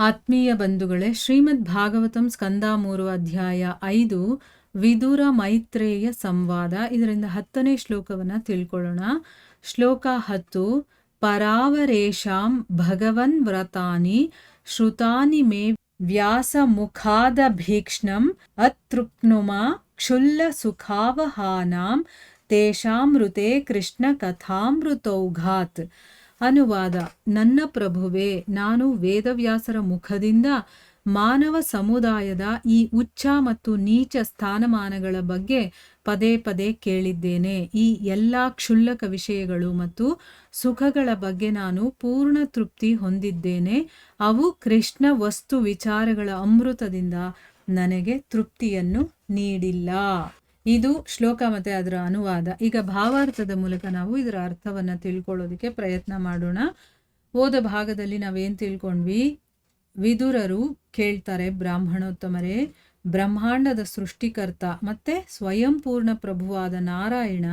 ಆತ್ಮೀಯ ಬಂಧುಗಳೇ, ಶ್ರೀಮದ್ ಭಾಗವತಂ ಸ್ಕಂದ 3 ಅಧ್ಯಾಯ 5 ವಿದುರ ಮೈತ್ರೇಯ ಸಂವಾದ. ಇದರಿಂದ 10ನೇ ಶ್ಲೋಕವನ್ನು ತಿಳ್ಕೊಳ್ಳೋಣ. ಶ್ಲೋಕ 10. ಪರಾವರೇಶಾಂ ಭಗವನ್ ವ್ರತಾನಿ ಶ್ರುತಾನಿ ಮೇ ವ್ಯಾಸ ಮುಖಾದಭೀಕ್ಷ್ಣಂ ಅತೃಪ್ನುಮಾ ಕ್ಷುಲ್ಲ ಸುಖಾವಹಾನಾಂ ತೇಷಾಮೃತೆ ಕೃಷ್ಣ ಕಥಾಮೃತೌಘಾತ್. ಅನುವಾದ: ನನ್ನ ಪ್ರಭುವೇ, ನಾನು ವೇದವ್ಯಾಸರ ಮುಖದಿಂದ ಮಾನವ ಸಮುದಾಯದ ಈ ಉಚ್ಚ ಮತ್ತು ನೀಚ ಸ್ಥಾನಮಾನಗಳ ಬಗ್ಗೆ ಪದೇ ಪದೇ ಕೇಳಿದ್ದೇನೆ. ಈ ಎಲ್ಲ ಕ್ಷುಲ್ಲಕ ವಿಷಯಗಳು ಮತ್ತು ಸುಖಗಳ ಬಗ್ಗೆ ನಾನು ಪೂರ್ಣ ತೃಪ್ತಿ ಹೊಂದಿದ್ದೇನೆ. ಅವು ಕೃಷ್ಣ ವಸ್ತು ವಿಚಾರಗಳ ಅಮೃತದಿಂದ ನನಗೆ ತೃಪ್ತಿಯನ್ನು ನೀಡಿಲ್ಲ. ಇದು ಶ್ಲೋಕ ಮತ್ತೆ ಅದರ ಅನುವಾದ. ಈಗ ಭಾವಾರ್ಥದ ಮೂಲಕ ನಾವು ಇದರ ಅರ್ಥವನ್ನು ತಿಳ್ಕೊಳ್ಳೋದಕ್ಕೆ ಪ್ರಯತ್ನ ಮಾಡೋಣ. ಓದ ಭಾಗದಲ್ಲಿ ನಾವೇನು ತಿಳ್ಕೊಂಡ್ವಿ? ವಿದುರರು ಕೇಳ್ತಾರೆ, ಬ್ರಾಹ್ಮಣೋತ್ತಮರೇ, ಬ್ರಹ್ಮಾಂಡದ ಸೃಷ್ಟಿಕರ್ತ ಮತ್ತೆ ಸ್ವಯಂಪೂರ್ಣ ಪ್ರಭುವಾದ ನಾರಾಯಣ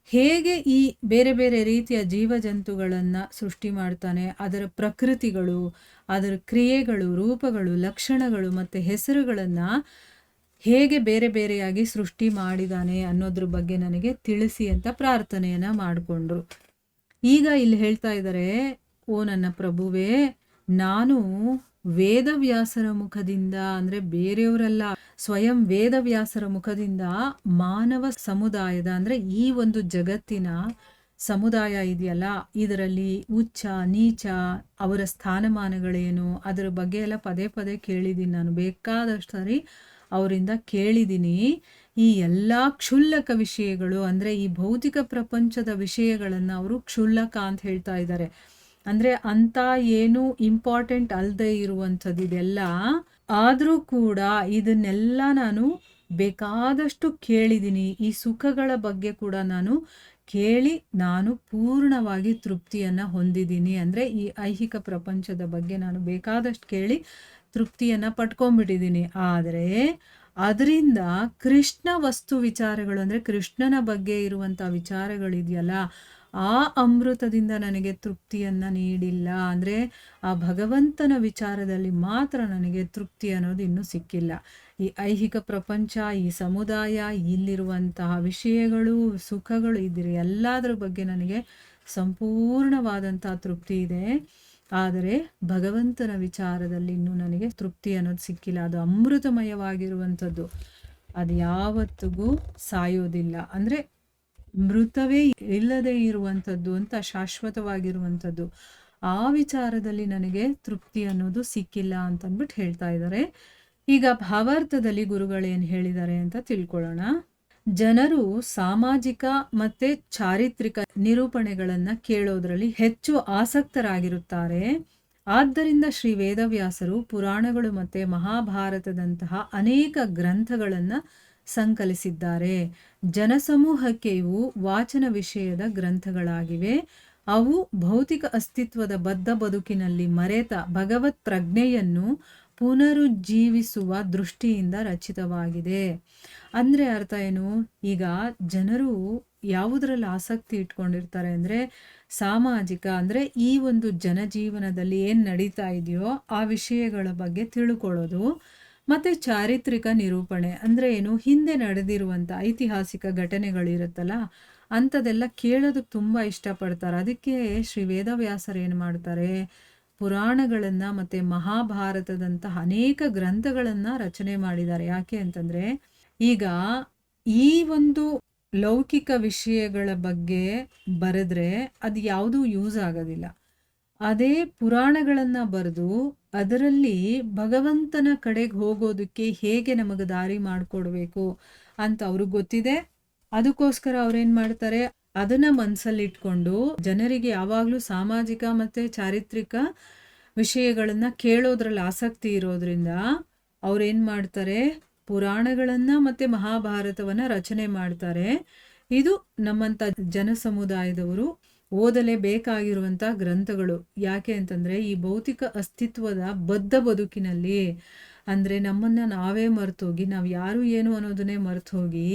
ಹೇಗೆ ಈ ಬೇರೆ ಬೇರೆ ರೀತಿಯ ಜೀವಜಂತುಗಳನ್ನು ಸೃಷ್ಟಿ ಮಾಡ್ತಾನೆ, ಅದರ ಪ್ರಕೃತಿಗಳು, ಅದರ ಕ್ರಿಯೆಗಳು, ರೂಪಗಳು, ಲಕ್ಷಣಗಳು ಮತ್ತು ಹೆಸರುಗಳನ್ನು ಹೇಗೆ ಬೇರೆ ಬೇರೆಯಾಗಿ ಸೃಷ್ಟಿ ಮಾಡಿದಾನೆ ಅನ್ನೋದ್ರ ಬಗ್ಗೆ ನನಗೆ ತಿಳಿಸಿ ಅಂತ ಪ್ರಾರ್ಥನೆಯನ್ನು ಮಾಡಿಕೊಂಡ್ರು. ಈಗ ಇಲ್ಲಿ ಹೇಳ್ತಾ ಇದ್ದಾರೆ, ಓ ನನ್ನ ಪ್ರಭುವೇ, ನಾನು ವೇದವ್ಯಾಸರ ಮುಖದಿಂದ, ಅಂದರೆ ಬೇರೆಯವರೆಲ್ಲ, ಸ್ವಯಂ ವೇದವ್ಯಾಸರ ಮುಖದಿಂದ ಮಾನವ ಸಮುದಾಯದ, ಅಂದರೆ ಈ ಒಂದು ಜಗತ್ತಿನ ಸಮುದಾಯ ಇದೆಯಲ್ಲ, ಇದರಲ್ಲಿ ಉಚ್ಚ ನೀಚ ಅವರ ಸ್ಥಾನಮಾನಗಳೇನು ಅದರ ಬಗ್ಗೆ ಎಲ್ಲ ಪದೇ ಪದೇ ಕೇಳಿದ್ದೀನಿ. ನಾನು ಬೇಕಾದಷ್ಟು ಸಾರಿ ಅವರಿಂದ ಕೇಳಿದ್ದೀನಿ. ಈ ಎಲ್ಲ ಕ್ಷುಲ್ಲಕ ವಿಷಯಗಳು, ಅಂದರೆ ಈ ಭೌತಿಕ ಪ್ರಪಂಚದ ವಿಷಯಗಳನ್ನು ಅವರು ಕ್ಷುಲ್ಲಕ ಅಂತ ಹೇಳ್ತಾ ಇದ್ದಾರೆ. ಅಂದರೆ ಅಂಥ ಏನು ಇಂಪಾರ್ಟೆಂಟ್ ಅಲ್ಲದೆ ಇರುವಂಥದ್ದು ಇದೆಲ್ಲ. ಆದರೂ ಕೂಡ ಇದನ್ನೆಲ್ಲ ನಾನು ಬೇಕಾದಷ್ಟು ಕೇಳಿದ್ದೀನಿ. ಈ ಸುಖಗಳ ಬಗ್ಗೆ ಕೂಡ ನಾನು ಕೇಳಿ ನಾನು ಪೂರ್ಣವಾಗಿ ತೃಪ್ತಿಯನ್ನು ಹೊಂದಿದ್ದೀನಿ. ಅಂದರೆ ಈ ಐಹಿಕ ಪ್ರಪಂಚದ ಬಗ್ಗೆ ನಾನು ಬೇಕಾದಷ್ಟು ಕೇಳಿ ತೃಪ್ತಿಯನ್ನು ಪಡ್ಕೊಂಡ್ಬಿಟ್ಟಿದ್ದೀನಿ. ಆದರೆ ಅದರಿಂದ ಕೃಷ್ಣ ವಸ್ತು ವಿಚಾರಗಳು, ಅಂದರೆ ಕೃಷ್ಣನ ಬಗ್ಗೆ ಇರುವಂಥ ವಿಚಾರಗಳಿದೆಯಲ್ಲ, ಆ ಅಮೃತದಿಂದ ನನಗೆ ತೃಪ್ತಿಯನ್ನು ನೀಡಿಲ್ಲ. ಅಂದರೆ ಆ ಭಗವಂತನ ವಿಚಾರದಲ್ಲಿ ಮಾತ್ರ ನನಗೆ ತೃಪ್ತಿ ಅನ್ನೋದು ಇನ್ನೂ ಸಿಕ್ಕಿಲ್ಲ. ಈ ಐಹಿಕ ಪ್ರಪಂಚ, ಈ ಸಮುದಾಯ, ಇಲ್ಲಿರುವಂತಹ ವಿಷಯಗಳು, ಸುಖಗಳು, ಇದ್ರ ಎಲ್ಲದರ ಬಗ್ಗೆ ನನಗೆ ಸಂಪೂರ್ಣವಾದಂಥ ತೃಪ್ತಿ ಇದೆ. ಆದರೆ ಭಗವಂತನ ವಿಚಾರದಲ್ಲಿ ಇನ್ನೂ ನನಗೆ ತೃಪ್ತಿ ಅನ್ನೋದು ಸಿಕ್ಕಿಲ್ಲ. ಅದು ಅಮೃತಮಯವಾಗಿರುವಂಥದ್ದು, ಅದು ಯಾವತ್ತಿಗೂ ಸಾಯೋದಿಲ್ಲ, ಅಂದರೆ ಮೃತವೇ ಇಲ್ಲದೆ ಇರುವಂಥದ್ದು ಅಂತ, ಶಾಶ್ವತವಾಗಿರುವಂಥದ್ದು. ಆ ವಿಚಾರದಲ್ಲಿ ನನಗೆ ತೃಪ್ತಿ ಅನ್ನೋದು ಸಿಕ್ಕಿಲ್ಲ ಅಂತಂದ್ಬಿಟ್ಟು ಹೇಳ್ತಾ ಇದ್ದಾರೆ. ಈಗ ಭಾವಾರ್ಥದಲ್ಲಿ ಗುರುಗಳೇನು ಹೇಳಿದ್ದಾರೆ ಅಂತ ತಿಳ್ಕೊಳ್ಳೋಣ. ಜನರು ಸಾಮಾಜಿಕ ಮತ್ತು ಚಾರಿತ್ರಿಕ ನಿರೂಪಣೆಗಳನ್ನು ಕೇಳೋದ್ರಲ್ಲಿ ಹೆಚ್ಚು ಆಸಕ್ತರಾಗಿರುತ್ತಾರೆ. ಆದ್ದರಿಂದ ಶ್ರೀ ವೇದವ್ಯಾಸರು ಪುರಾಣಗಳು ಮತ್ತು ಮಹಾಭಾರತದಂತಹ ಅನೇಕ ಗ್ರಂಥಗಳನ್ನು ಸಂಕಲಿಸಿದ್ದಾರೆ. ಜನಸಮೂಹಕ್ಕೆ ಇವು ವಾಚನ ವಿಷಯದ ಗ್ರಂಥಗಳಾಗಿವೆ. ಅವು ಭೌತಿಕ ಅಸ್ತಿತ್ವದ ಬದ್ಧ ಬದುಕಿನಲ್ಲಿ ಮರೆತ ಭಗವತ್ ಪ್ರಜ್ಞೆಯನ್ನು ಪುನರುಜ್ಜೀವಿಸುವ ದೃಷ್ಟಿಯಿಂದ ರಚಿತವಾಗಿದೆ. ಅಂದರೆ ಅರ್ಥ ಏನು? ಈಗ ಜನರು ಯಾವುದರಲ್ಲಿ ಆಸಕ್ತಿ ಇಟ್ಕೊಂಡಿರ್ತಾರೆ ಅಂದರೆ ಸಾಮಾಜಿಕ, ಅಂದರೆ ಈ ಒಂದು ಜನಜೀವನದಲ್ಲಿ ಏನು ನಡೀತಾ ಇದೆಯೋ ಆ ವಿಷಯಗಳ ಬಗ್ಗೆ ತಿಳ್ಕೊಳ್ಳೋದು, ಮತ್ತು ಚಾರಿತ್ರಿಕ ನಿರೂಪಣೆ ಅಂದರೆ ಏನು, ಹಿಂದೆ ನಡೆದಿರುವಂಥ ಐತಿಹಾಸಿಕ ಘಟನೆಗಳಿರುತ್ತಲ್ಲ ಅಂಥದ್ದೆಲ್ಲ ಕೇಳೋದಕ್ಕೆ ತುಂಬ ಇಷ್ಟಪಡ್ತಾರೆ. ಅದಕ್ಕೆ ಶ್ರೀ ವೇದವ್ಯಾಸರು ಏನು ಮಾಡ್ತಾರೆ, ಪುರಾಣಗಳನ್ನು ಮತ್ತು ಮಹಾಭಾರತದಂತಹ ಅನೇಕ ಗ್ರಂಥಗಳನ್ನು ರಚನೆ ಮಾಡಿದ್ದಾರೆ. ಯಾಕೆ ಅಂತಂದರೆ ಈಗ ಈ ಒಂದು ಲೌಕಿಕ ವಿಷಯಗಳ ಬಗ್ಗೆ ಬರೆದ್ರೆ ಅದು ಯಾವುದೂ ಯೂಸ್ ಆಗೋದಿಲ್ಲ. ಅದೇ ಪುರಾಣಗಳನ್ನು ಬರೆದು ಅದರಲ್ಲಿ ಭಗವಂತನ ಕಡೆಗೆ ಹೋಗೋದಕ್ಕೆ ಹೇಗೆ ನಮಗೆ ದಾರಿ ಮಾಡಿಕೊಡ್ಬೇಕು ಅಂತ ಅವ್ರಿಗೆ ಗೊತ್ತಿದೆ. ಅದಕ್ಕೋಸ್ಕರ ಅವ್ರೇನು ಮಾಡ್ತಾರೆ, ಅದನ್ನು ಮನಸ್ಸಲ್ಲಿಟ್ಕೊಂಡು ಜನರಿಗೆ ಯಾವಾಗಲೂ ಸಾಮಾಜಿಕ ಮತ್ತು ಚಾರಿತ್ರಿಕ ವಿಷಯಗಳನ್ನು ಕೇಳೋದ್ರಲ್ಲಿ ಆಸಕ್ತಿ ಇರೋದ್ರಿಂದ ಅವ್ರೇನು ಮಾಡ್ತಾರೆ, ಪುರಾಣಗಳನ್ನು ಮತ್ತು ಮಹಾಭಾರತವನ್ನು ರಚನೆ ಮಾಡ್ತಾರೆ. ಇದು ನಮ್ಮಂಥ ಜನಸಮುದಾಯದವರು ಓದಲೇಬೇಕಾಗಿರುವಂಥ ಗ್ರಂಥಗಳು. ಯಾಕೆ ಅಂತಂದರೆ ಈ ಭೌತಿಕ ಅಸ್ತಿತ್ವದ ಬದ್ಧ ಬದುಕಿನಲ್ಲಿ, ಅಂದರೆ ನಮ್ಮನ್ನು ನಾವೇ ಮರೆತೋಗಿ, ನಾವು ಯಾರು ಏನು ಅನ್ನೋದನ್ನೇ ಮರೆತು ಹೋಗಿ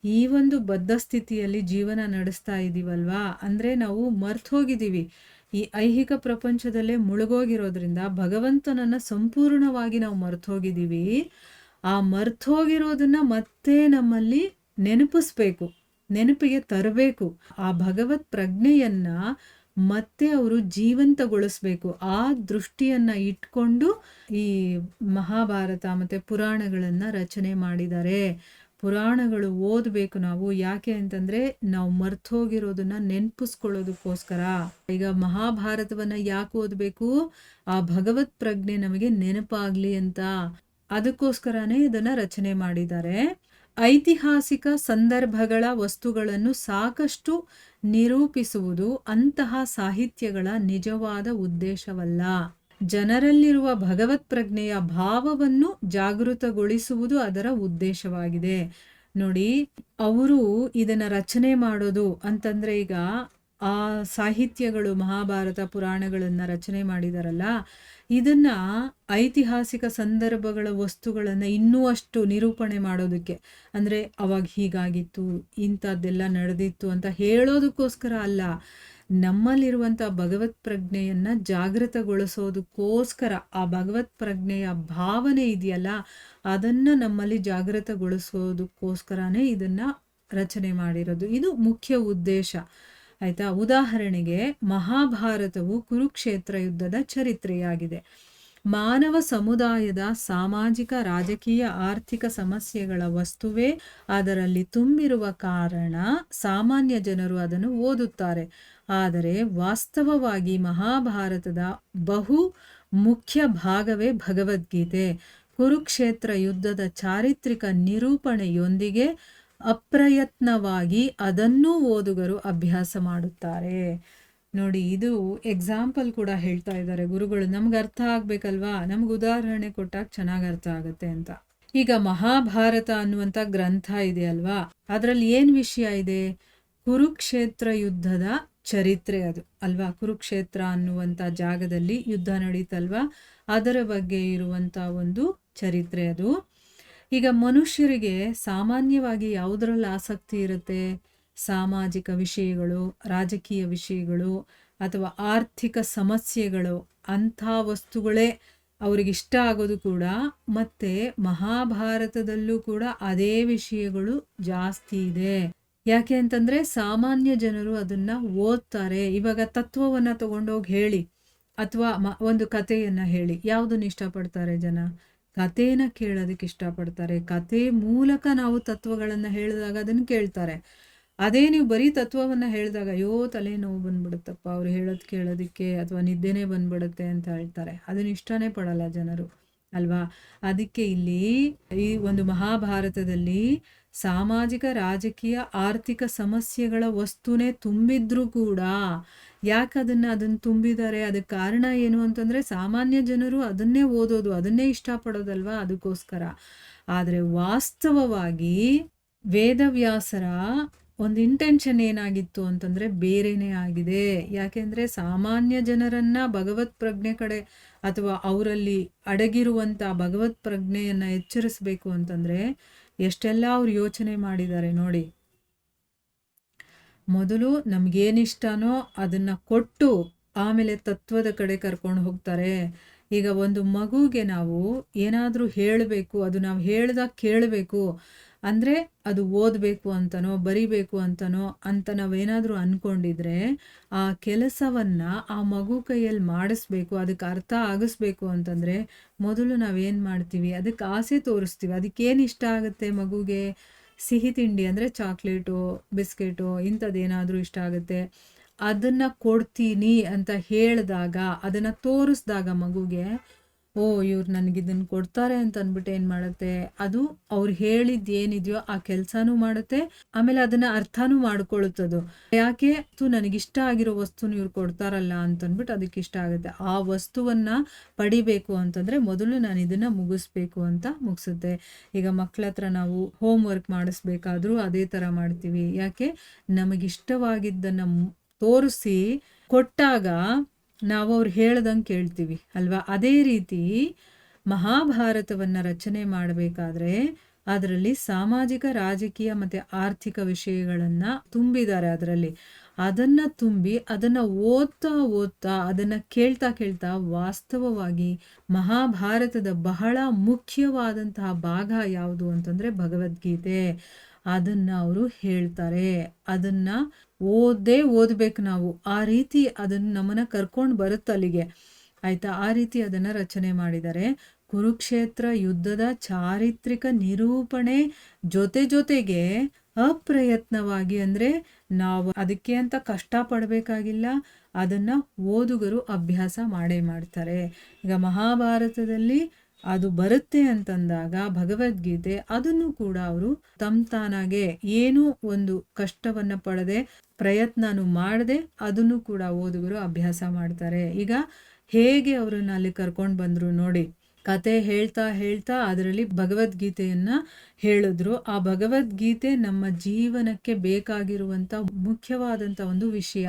ಈ ಒಂದು ಬದ್ಧ ಸ್ಥಿತಿಯಲ್ಲಿ ಜೀವನ ನಡೆಸ್ತಾ ಇದ್ದೀವಲ್ವಾ, ಅಂದರೆ ನಾವು ಮರ್ತು ಹೋಗಿದ್ದೀವಿ. ಈ ಐಹಿಕ ಪ್ರಪಂಚದಲ್ಲೇ ಮುಳುಗೋಗಿರೋದ್ರಿಂದ ಭಗವಂತನನ್ನು ಸಂಪೂರ್ಣವಾಗಿ ನಾವು ಮರ್ತು ಹೋಗಿದ್ದೀವಿ. ಆ ಮರ್ತು ಹೋಗಿರೋದನ್ನ ಮತ್ತೆ ನಮ್ಮಲ್ಲಿ ನೆನಪಿಸ್ಬೇಕು, ನೆನಪಿಗೆ ತರಬೇಕು. ಆ ಭಗವತ್ ಪ್ರಜ್ಞೆಯನ್ನ ಮತ್ತೆ ಅವರು ಜೀವಂತಗೊಳಿಸ್ಬೇಕು. ಆ ದೃಷ್ಟಿಯನ್ನ ಇಟ್ಕೊಂಡು ಈ ಮಹಾಭಾರತ ಮತ್ತೆ ಪುರಾಣಗಳನ್ನ ರಚನೆ ಮಾಡಿದ್ದಾರೆ. ಪುರಾಣಗಳು ಓದಬೇಕು ನಾವು. ಯಾಕೆ ಅಂತಂದ್ರೆ ನಾವು ಮರ್ತು ಹೋಗಿರೋದನ್ನ ನೆನಪಿಸ್ಕೊಳ್ಳೋದಕ್ಕೋಸ್ಕರ. ಈಗ ಮಹಾಭಾರತವನ್ನ ಯಾಕೆ ಓದಬೇಕು? ಆ ಭಗವತ್ ಪ್ರಜ್ಞೆ ನಮಗೆ ನೆನಪಾಗ್ಲಿ ಅಂತ. ಅದಕ್ಕೋಸ್ಕರನೇ ಇದನ್ನ ರಚನೆ ಮಾಡಿದ್ದಾರೆ. ಐತಿಹಾಸಿಕ ಸಂದರ್ಭಗಳ ವಸ್ತುಗಳನ್ನು ಸಾಕಷ್ಟು ನಿರೂಪಿಸುವುದು ಅಂತಹ ಸಾಹಿತ್ಯಗಳ ನಿಜವಾದ ಉದ್ದೇಶವಲ್ಲ. ಜನರಲ್ಲಿರುವ ಭಗವತ್ ಪ್ರಜ್ಞೆಯ ಭಾವವನ್ನು ಜಾಗೃತಗೊಳಿಸುವುದು ಅದರ ಉದ್ದೇಶವಾಗಿದೆ. ನೋಡಿ, ಅವರು ಇದನ್ನ ರಚನೆ ಮಾಡೋದು ಅಂತಂದ್ರೆ, ಈಗ ಆ ಸಾಹಿತ್ಯಗಳು ಮಹಾಭಾರತ ಪುರಾಣಗಳನ್ನ ರಚನೆ ಮಾಡಿದಾರಲ್ಲ, ಇದನ್ನ ಐತಿಹಾಸಿಕ ಸಂದರ್ಭಗಳ ವಸ್ತುಗಳನ್ನ ಇನ್ನೂ ಅಷ್ಟು ನಿರೂಪಣೆ ಮಾಡೋದಕ್ಕೆ, ಅಂದ್ರೆ ಅವಾಗ ಹೀಗಾಗಿತ್ತು, ಇಂಥದ್ದೆಲ್ಲ ನಡೆದಿತ್ತು ಅಂತ ಹೇಳೋದಕ್ಕೋಸ್ಕರ ಅಲ್ಲ, ನಮ್ಮಲ್ಲಿರುವಂಥ ಭಗವತ್ ಪ್ರಜ್ಞೆಯನ್ನ ಜಾಗೃತಗೊಳಿಸೋದಕ್ಕೋಸ್ಕರ. ಆ ಭಗವತ್ ಪ್ರಜ್ಞೆಯ ಭಾವನೆ ಇದೆಯಲ್ಲ, ಅದನ್ನ ನಮ್ಮಲ್ಲಿ ಜಾಗೃತಗೊಳಿಸೋದಕ್ಕೋಸ್ಕರನೇ ಇದನ್ನ ರಚನೆ ಮಾಡಿರೋದು. ಇದು ಮುಖ್ಯ ಉದ್ದೇಶ, ಆಯ್ತಾ. ಉದಾಹರಣೆಗೆ, ಮಹಾಭಾರತವು ಕುರುಕ್ಷೇತ್ರ ಯುದ್ಧದ ಚರಿತ್ರೆಯಾಗಿದೆ. ಮಾನವ ಸಮುದಾಯದ ಸಾಮಾಜಿಕ, ರಾಜಕೀಯ, ಆರ್ಥಿಕ ಸಮಸ್ಯೆಗಳ ವಸ್ತುವೇ ಅದರಲ್ಲಿ ತುಂಬಿರುವ ಕಾರಣ ಸಾಮಾನ್ಯ ಜನರು ಅದನ್ನು ಓದುತ್ತಾರೆ. ಆದರೆ ವಾಸ್ತವವಾಗಿ ಮಹಾಭಾರತದ ಬಹು ಮುಖ್ಯ ಭಾಗವೇ ಭಗವದ್ಗೀತೆ. ಕುರುಕ್ಷೇತ್ರ ಯುದ್ಧದ ಚಾರಿತ್ರಿಕ ನಿರೂಪಣೆಯೊಂದಿಗೆ ಅಪ್ರಯತ್ನವಾಗಿ ಅದನ್ನೂ ಓದುಗರು ಅಭ್ಯಾಸ ಮಾಡುತ್ತಾರೆ. ನೋಡಿ, ಇದು ಎಕ್ಸಾಂಪಲ್ ಕೂಡ ಹೇಳ್ತಾ ಇದ್ದಾರೆ ಗುರುಗಳು. ನಮ್ಗೆ ಅರ್ಥ ಆಗ್ಬೇಕಲ್ವಾ, ನಮ್ಗೆ ಉದಾಹರಣೆ ಕೊಟ್ಟಾಗ ಚೆನ್ನಾಗಿ ಅರ್ಥ ಆಗುತ್ತೆ ಅಂತ. ಈಗ ಮಹಾಭಾರತ ಅನ್ನುವಂಥ ಗ್ರಂಥ ಇದೆ ಅಲ್ವಾ, ಅದರಲ್ಲಿ ಏನು ವಿಷಯ ಇದೆ? ಕುರುಕ್ಷೇತ್ರ ಯುದ್ಧದ ಚರಿತ್ರೆ ಅದು ಅಲ್ವಾ. ಕುರುಕ್ಷೇತ್ರ ಅನ್ನುವಂಥ ಜಾಗದಲ್ಲಿ ಯುದ್ಧ ನಡೀತಲ್ವಾ, ಅದರ ಬಗ್ಗೆ ಇರುವಂಥ ಒಂದು ಚರಿತ್ರೆ ಅದು. ಈಗ ಮನುಷ್ಯರಿಗೆ ಸಾಮಾನ್ಯವಾಗಿ ಯಾವುದರಲ್ಲಿ ಆಸಕ್ತಿ ಇರುತ್ತೆ? ಸಾಮಾಜಿಕ ವಿಷಯಗಳು, ರಾಜಕೀಯ ವಿಷಯಗಳು ಅಥವಾ ಆರ್ಥಿಕ ಸಮಸ್ಯೆಗಳು, ಅಂಥ ವಸ್ತುಗಳೇ ಅವ್ರಿಗಿಷ್ಟ ಆಗೋದು ಕೂಡ. ಮತ್ತೆ ಮಹಾಭಾರತದಲ್ಲೂ ಕೂಡ ಅದೇ ವಿಷಯಗಳು ಜಾಸ್ತಿ ಇದೆ. ಯಾಕೆ ಅಂತಂದ್ರೆ ಸಾಮಾನ್ಯ ಜನರು ಅದನ್ನ ಓದ್ತಾರೆ. ಇವಾಗ ತತ್ವವನ್ನ ತಗೊಂಡೋಗಿ ಹೇಳಿ ಅಥವಾ ಒಂದು ಕಥೆಯನ್ನ ಹೇಳಿ, ಯಾವುದನ್ನ ಇಷ್ಟಪಡ್ತಾರೆ ಜನ? ಕಥೆನ ಕೇಳೋದಕ್ಕೆ ಇಷ್ಟಪಡ್ತಾರೆ. ಕಥೆ ಮೂಲಕ ನಾವು ತತ್ವಗಳನ್ನ ಹೇಳಿದಾಗ ಅದನ್ನು ಕೇಳ್ತಾರೆ. ಅದೇ ನೀವು ಬರೀ ತತ್ವವನ್ನ ಹೇಳಿದಾಗ, ಅಯ್ಯೋ ತಲೆ ನೋವು ಬಂದ್ಬಿಡುತ್ತಪ್ಪ ಅವ್ರು ಹೇಳೋದು ಕೇಳೋದಕ್ಕೆ, ಅಥವಾ ನಿದ್ದೆನೇ ಬಂದ್ಬಿಡುತ್ತೆ ಅಂತ ಹೇಳ್ತಾರೆ. ಅದನ್ನ ಇಷ್ಟನೇ ಪಡಲ್ಲ ಜನರು ಅಲ್ವಾ. ಅದಕ್ಕೆ ಇಲ್ಲಿ ಈ ಒಂದು ಮಹಾಭಾರತದಲ್ಲಿ ಸಾಮಾಜಿಕ, ರಾಜಕೀಯ, ಆರ್ಥಿಕ ಸಮಸ್ಯೆಗಳ ವಸ್ತುನೇ ತುಂಬಿದ್ರೂ ಕೂಡ ಯಾಕೆ ಅದನ್ನ ತುಂಬಿದ್ದಾರೆ? ಅದಕ್ಕೆ ಕಾರಣ ಏನು ಅಂತಂದ್ರೆ ಸಾಮಾನ್ಯ ಜನರು ಅದನ್ನೇ ಓದೋದು, ಅದನ್ನೇ ಇಷ್ಟಪಡೋದಲ್ವಾ, ಅದಕ್ಕೋಸ್ಕರ. ಆದರೆ ವಾಸ್ತವವಾಗಿ ವೇದವ್ಯಾಸರ ಒಂದು ಇಂಟೆನ್ಷನ್ ಏನಾಗಿತ್ತು ಅಂತಂದ್ರೆ ಬೇರೆನೇ ಆಗಿದೆ. ಯಾಕೆಂದ್ರೆ ಸಾಮಾನ್ಯ ಜನರನ್ನ ಭಗವತ್ ಪ್ರಜ್ಞೆ ಕಡೆ ಅಥವಾ ಅವರಲ್ಲಿ ಅಡಗಿರುವಂತ ಭಗವತ್ ಪ್ರಜ್ಞೆಯನ್ನ ಎಚ್ಚರಿಸಬೇಕು ಅಂತಂದ್ರೆ ಎಷ್ಟೆಲ್ಲ ಅವ್ರು ಯೋಚನೆ ಮಾಡಿದ್ದಾರೆ ನೋಡಿ. ಮೊದಲು ನಮ್ಗೇನಿಷ್ಟನೋ ಅದನ್ನ ಕೊಟ್ಟು ಆಮೇಲೆ ತತ್ವದ ಕಡೆ ಕರ್ಕೊಂಡು ಹೋಗ್ತಾರೆ. ಈಗ ಒಂದು ಮಗುಗೆ ನಾವು ಏನಾದರೂ ಹೇಳಬೇಕು, ಅದು ನಾವು ಹೇಳ್ದಾಗ ಕೇಳಬೇಕು ಅಂದರೆ ಅದು ಓದಬೇಕು ಅಂತನೋ ಬರಿಬೇಕು ಅಂತನೋ ಅಂತ ನಾವೇನಾದರೂ ಅಂದ್ಕೊಂಡಿದ್ರೆ ಆ ಕೆಲಸವನ್ನು ಆ ಮಗು ಕೈಯಲ್ಲಿ ಮಾಡಿಸ್ಬೇಕು, ಅದಕ್ಕೆ ಅರ್ಥ ಆಗಿಸ್ಬೇಕು ಅಂತಂದರೆ ಮೊದಲು ನಾವೇನು ಮಾಡ್ತೀವಿ? ಅದಕ್ಕೆ ಆಸೆ ತೋರಿಸ್ತೀವಿ. ಅದಕ್ಕೇನು ಇಷ್ಟ ಆಗುತ್ತೆ ಮಗುಗೆ? ಸಿಹಿ ತಿಂಡಿ ಅಂದರೆ ಚಾಕ್ಲೇಟು, ಬಿಸ್ಕೆಟು, ಇಂಥದ್ದೇನಾದರೂ ಇಷ್ಟ ಆಗುತ್ತೆ. ಅದನ್ನು ಕೊಡ್ತೀನಿ ಅಂತ ಹೇಳಿದಾಗ, ಅದನ್ನು ತೋರಿಸ್ದಾಗ ಮಗುಗೆ ಓ ಇವ್ರು ನನಗಿದನ್ನು ಕೊಡ್ತಾರೆ ಅಂತ ಅಂದ್ಬಿಟ್ಟು ಏನು ಮಾಡುತ್ತೆ, ಅದು ಅವ್ರು ಹೇಳಿದ್ದು ಏನಿದೆಯೋ ಆ ಕೆಲಸನೂ ಮಾಡುತ್ತೆ, ಆಮೇಲೆ ಅದನ್ನು ಅರ್ಥನೂ ಮಾಡ್ಕೊಳುತ್ತದು. ಯಾಕೆ? ನನಗಿಷ್ಟ ಆಗಿರೋ ವಸ್ತುನ ಇವ್ರು ಕೊಡ್ತಾರಲ್ಲ ಅಂತಂದ್ಬಿಟ್ಟು ಅದಕ್ಕೆ ಇಷ್ಟ ಆಗುತ್ತೆ. ಆ ವಸ್ತುವನ್ನು ಪಡಿಬೇಕು ಅಂತಂದರೆ ಮೊದಲು ನಾನು ಇದನ್ನು ಮುಗಿಸ್ಬೇಕು ಅಂತ ಮುಗಿಸುತ್ತೆ. ಈಗ ಮಕ್ಕಳ ಹತ್ರ ನಾವು ಹೋಮ್ ವರ್ಕ್ ಮಾಡಿಸ್ಬೇಕಾದ್ರೂ ಅದೇ ಥರ ಮಾಡ್ತೀವಿ. ಯಾಕೆ? ನಮಗಿಷ್ಟವಾಗಿದ್ದನ್ನು ತೋರಿಸಿ ಕೊಟ್ಟಾಗ ನಾವು ಅವ್ರು ಹೇಳ್ದಂಗೆ ಕೇಳ್ತೀವಿ ಅಲ್ವಾ. ಅದೇ ರೀತಿ ಮಹಾಭಾರತವನ್ನು ರಚನೆ ಮಾಡಬೇಕಾದ್ರೆ ಅದರಲ್ಲಿ ಸಾಮಾಜಿಕ, ರಾಜಕೀಯ ಮತ್ತೆ ಆರ್ಥಿಕ ವಿಷಯಗಳನ್ನ ತುಂಬಿದ್ದಾರೆ ಅದರಲ್ಲಿ. ಅದನ್ನ ತುಂಬಿ ಅದನ್ನ ಓದ್ತಾ ಓದ್ತಾ ಅದನ್ನ ಕೇಳ್ತಾ ಕೇಳ್ತಾ ವಾಸ್ತವವಾಗಿ ಮಹಾಭಾರತದ ಬಹಳ ಮುಖ್ಯವಾದಂತಹ ಭಾಗ ಯಾವುದು ಅಂತಂದ್ರೆ ಭಗವದ್ಗೀತೆ. ಅದನ್ನ ಅವರು ಹೇಳ್ತಾರೆ. ಅದನ್ನ ಓದ್ಬೇಕು ನಾವು. ಆ ರೀತಿ ಅದನ್ನ ನಮ್ಮನ್ನ ಕರ್ಕೊಂಡು ಬರುತ್ತೆ ಅಲ್ಲಿಗೆ. ಆಯ್ತಾ? ಆ ರೀತಿ ಅದನ್ನ ರಚನೆ ಮಾಡಿದ್ದಾರೆ. ಕುರುಕ್ಷೇತ್ರ ಯುದ್ಧದ ಚಾರಿತ್ರಿಕ ನಿರೂಪಣೆ ಜೊತೆಗೆ ಅಪ್ರಯತ್ನವಾಗಿ, ಅಂದ್ರೆ ನಾವು ಅದಕ್ಕೆ ಅಂತ ಕಷ್ಟ ಪಡಬೇಕಾಗಿಲ್ಲ, ಅದನ್ನ ಓದುಗರು ಅಭ್ಯಾಸ ಮಾಡೇ ಮಾಡ್ತಾರೆ. ಈಗ ಮಹಾಭಾರತದಲ್ಲಿ ಅದು ಬರುತ್ತೆ ಅಂತಂದಾಗ ಭಗವದ್ಗೀತೆ, ಅದನ್ನು ಕೂಡ ಅವರು ತಾನಾಗೆ ಏನೂ ಒಂದು ಕಷ್ಟವನ್ನ ಪಡದೆ, ಪ್ರಯತ್ನನೂ ಮಾಡದೆ ಅದನ್ನು ಕೂಡ ಓದುಗರು ಅಭ್ಯಾಸ ಮಾಡ್ತಾರೆ. ಈಗ ಹೇಗೆ ಅವರನ್ನ ಅಲ್ಲಿ ಕರ್ಕೊಂಡು ಬಂದ್ರು ನೋಡಿ. ಕತೆ ಹೇಳ್ತಾ ಹೇಳ್ತಾ ಅದರಲ್ಲಿ ಭಗವದ್ಗೀತೆಯನ್ನ ಹೇಳಿದ್ರು. ಆ ಭಗವದ್ಗೀತೆ ನಮ್ಮ ಜೀವನಕ್ಕೆ ಬೇಕಾಗಿರುವಂತ ಮುಖ್ಯವಾದಂತ ಒಂದು ವಿಷಯ.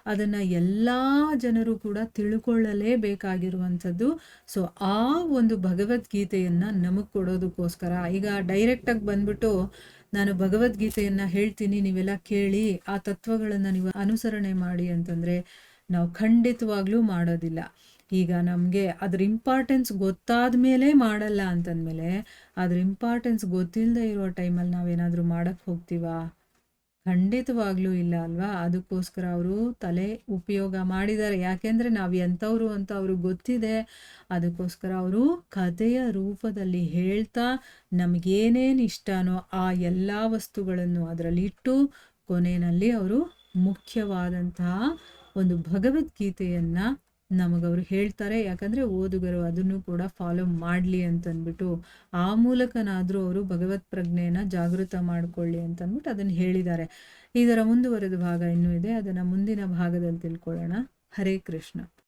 ಅದನ್ನ ಎಲ್ಲಾ ಜನರು ಕೂಡ ತಿಳ್ಕೊಳ್ಳಲೇಬೇಕಾಗಿರುವಂಥದ್ದು. ಸೊ ಆ ಒಂದು ಭಗವದ್ಗೀತೆಯನ್ನ ನಮಗ್ ಕೊಡೋದಕ್ಕೋಸ್ಕರ ಈಗ ಡೈರೆಕ್ಟ್ ಆಗಿ ಬಂದ್ಬಿಟ್ಟು ನಾನು ಭಗವದ್ಗೀತೆಯನ್ನ ಹೇಳ್ತೀನಿ, ನೀವೆಲ್ಲ ಕೇಳಿ ಆ ತತ್ವಗಳನ್ನ ನೀವು ಅನುಸರಣೆ ಮಾಡಿ ಅಂತಂದ್ರೆ ನಾವು ಖಂಡಿತವಾಗ್ಲೂ ಮಾಡೋದಿಲ್ಲ. ಈಗ ನಮಗೆ ಅದ್ರ ಇಂಪಾರ್ಟೆನ್ಸ್ ಗೊತ್ತಾದ ಮೇಲೆ ಮಾಡಲ್ಲ ಅಂತಂದಮೇಲೆ, ಅದ್ರ ಇಂಪಾರ್ಟೆನ್ಸ್ ಗೊತ್ತಿಲ್ಲದೆ ಇರೋ ಟೈಮಲ್ಲಿ ನಾವೇನಾದರೂ ಮಾಡಕ್ಕೆ ಹೋಗ್ತೀವಾ? ಖಂಡಿತವಾಗ್ಲೂ ಇಲ್ಲ ಅಲ್ವಾ? ಅದಕ್ಕೋಸ್ಕರ ಅವರು ತಲೆ ಉಪಯೋಗ ಮಾಡಿದ್ದಾರೆ. ಯಾಕೆಂದರೆ ನಾವು ಎಂಥವ್ರು ಅಂತ ಅವ್ರಿಗೆ ಗೊತ್ತಿದೆ. ಅದಕ್ಕೋಸ್ಕರ ಅವರು ಕಥೆಯ ರೂಪದಲ್ಲಿ ಹೇಳ್ತಾ ನಮಗೇನೇನು ಇಷ್ಟನೋ ಆ ಎಲ್ಲ ವಸ್ತುಗಳನ್ನು ಅದರಲ್ಲಿ ಇಟ್ಟು ಕೊನೆಯಲ್ಲಿ ಅವರು ಮುಖ್ಯವಾದಂತಹ ಒಂದು ಭಗವದ್ಗೀತೆಯನ್ನು ನಮಗವರು ಹೇಳ್ತಾರೆ. ಯಾಕಂದರೆ ಓದುಗರು ಅದನ್ನು ಕೂಡ ಫಾಲೋ ಮಾಡಲಿ ಅಂತಂದ್ಬಿಟ್ಟು, ಆ ಮೂಲಕನಾದರೂ ಅವರು ಭಗವತ್ ಪ್ರಜ್ಞೆಯನ್ನು ಜಾಗೃತ ಮಾಡಿಕೊಳ್ಳಿ ಅಂತಂದ್ಬಿಟ್ಟು ಅದನ್ನು ಹೇಳಿದ್ದಾರೆ. ಇದರ ಮುಂದುವರೆದ ಭಾಗ ಇನ್ನೂ ಇದೆ, ಅದನ್ನು ಮುಂದಿನ ಭಾಗದಲ್ಲಿ ತಿಳ್ಕೊಳ್ಳೋಣ. ಹರೇ ಕೃಷ್ಣ.